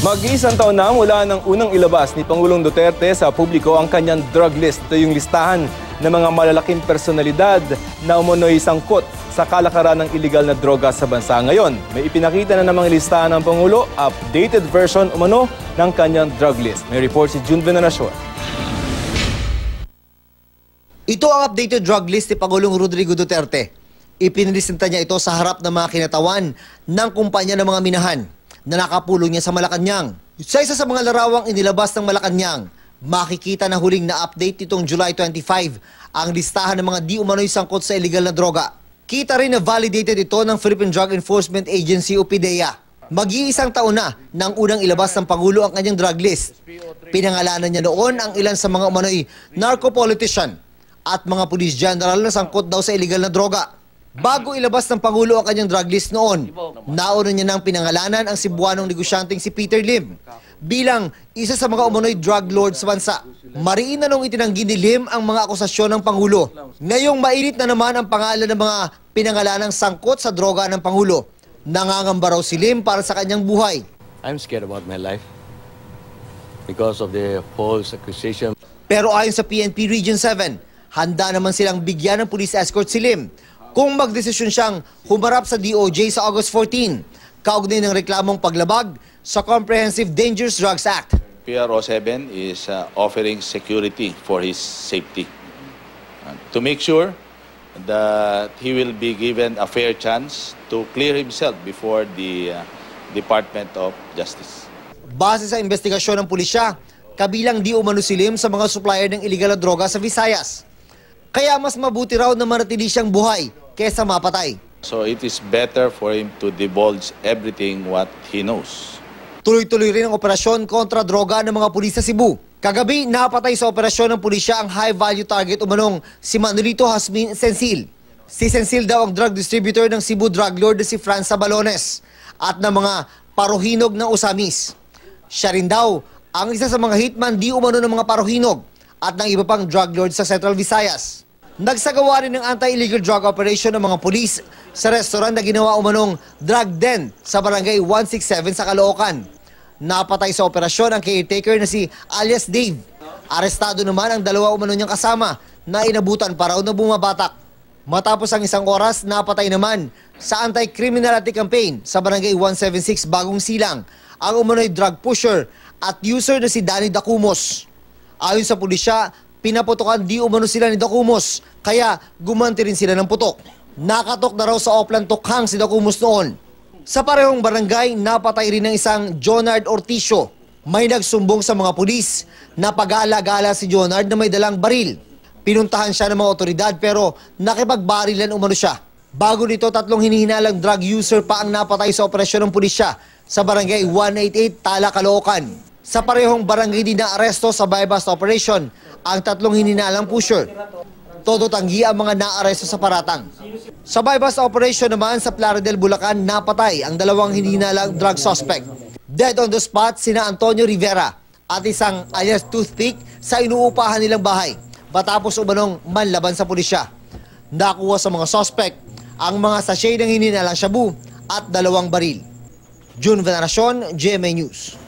Mag-iisang taon na mula ng unang ilabas ni Pangulong Duterte sa publiko ang kanyang drug list. Ito yung listahan ng mga malalaking personalidad na umunoy sangkot sa kalakaran ng iligal na droga sa bansa. Ngayon, may ipinakita na namang listahan ng Pangulo, updated version umano ng kanyang drug list. May report si June Veneracion. Ito ang updated drug list ni Pangulong Rodrigo Duterte. Ipinilisenta niya ito sa harap ng mga kinatawan ng kumpanya ng mga minahan na nakapulong niya sa Malacanang. Sa isa sa mga larawang inilabas ng Malacanang, makikita na huling na-update nitong July 25 ang listahan ng mga di umano'y sangkot sa illegal na droga. Kita rin na validated ito ng Philippine Drug Enforcement Agency o PDEA. Mag-iisang taon na nang unang ilabas ng Pangulo ang kanyang drug list. Pinangalanan niya noon ang ilan sa mga umano'y narco-politician at mga police general na sangkot daw sa illegal na droga. Bago ilabas ng Pangulo ang kanyang drug list noon, nauna niya nang pinangalanan ang Cebuanong negosyanteng si Peter Lim bilang isa sa mga umunoy drug lord sa bansa. Mariin na nung itinanggi ni Lim ang mga akusasyon ng Pangulo. Ngayong mainit na naman ang pangalan ng mga pinangalanang sangkot sa droga ng Pangulo. Nangangamba raw si Lim para sa kanyang buhay. I'm scared about my life because of the false accusation. Pero ayon sa PNP Region 7, handa naman silang bigyan ng police escort si Lim kung magdesisyon siyang humarap sa DOJ sa August 14, kaugnay ng reklamong paglabag sa Comprehensive Dangerous Drugs Act. PRO 7 is offering security for his safety to make sure that he will be given a fair chance to clear himself before the Department of Justice. Base sa investigasyon ng pulisya, kabilang di umano si Lim sa mga supplier ng iligal na droga sa Visayas. Kaya mas mabuti raw na manatili siyang buhay kesa mapatay. So it is better for him to divulge everything what he knows. Tuloy-tuloy rin ang operasyon kontra droga ng mga pulis sa Cebu. Kagabi, napatay sa operasyon ng pulisya ang high-value target umanong si Manolito Hasmin Sensil. Si Sensil daw ang drug distributor ng Cebu drug lord na si Franz Sabalones at ng mga paruhinog ng Usamis. Siya rin daw ang isa sa mga hitman di umano ng mga paruhinog at ng iba pang drug lord sa Central Visayas. Nagsagawa rin ng anti-illegal drug operation ng mga pulis sa restaurant na ginawa umanong drug den sa barangay 167 sa Caloocan. Napatay sa operasyon ang caretaker na si alias Dave. Arestado naman ang dalawa umano niyang kasama na inabutan pa raw na bumabatak. Matapos ang isang oras, napatay naman sa anti-criminality campaign sa barangay 176 Bagong Silang ang umano'y drug pusher at user na si Danny Dacumos. Ayon sa pulisya, pinaputokan di umano sila ni Dacumos, kaya gumanti rin sila ng putok. Nakatok na raw sa Oplan Tokhang si Dacumos noon. Sa parehong barangay, napatay rin ng isang Jonard Orticio. May nagsumbong sa mga pulis na pag-aala-gala si Jonard na may dalang baril. Pinuntahan siya ng mga otoridad pero nakipagbarilan umano siya. Bago nito, 3 hinihinalang drug user pa ang napatay sa operasyon ng pulisya sa barangay 188 Tala, Caloocan. Sa parehong barangay din na aresto sa buy-bust operation ang 3 hininalang pusher. Todo tanggi ang mga naaresto sa Paratang. Sa buy-bust operation naman sa Plaridel, Bulacan, napatay ang 2 hininalang drug suspect. Dead on the spot sina Antonio Rivera at isang alias Toothpick sa inuupahan nilang bahay matapos umanong manlaban sa pulisya. Nakuha sa mga suspect ang mga sachet ng hininalang shabu at 2 baril. June Veneracion, GMA News.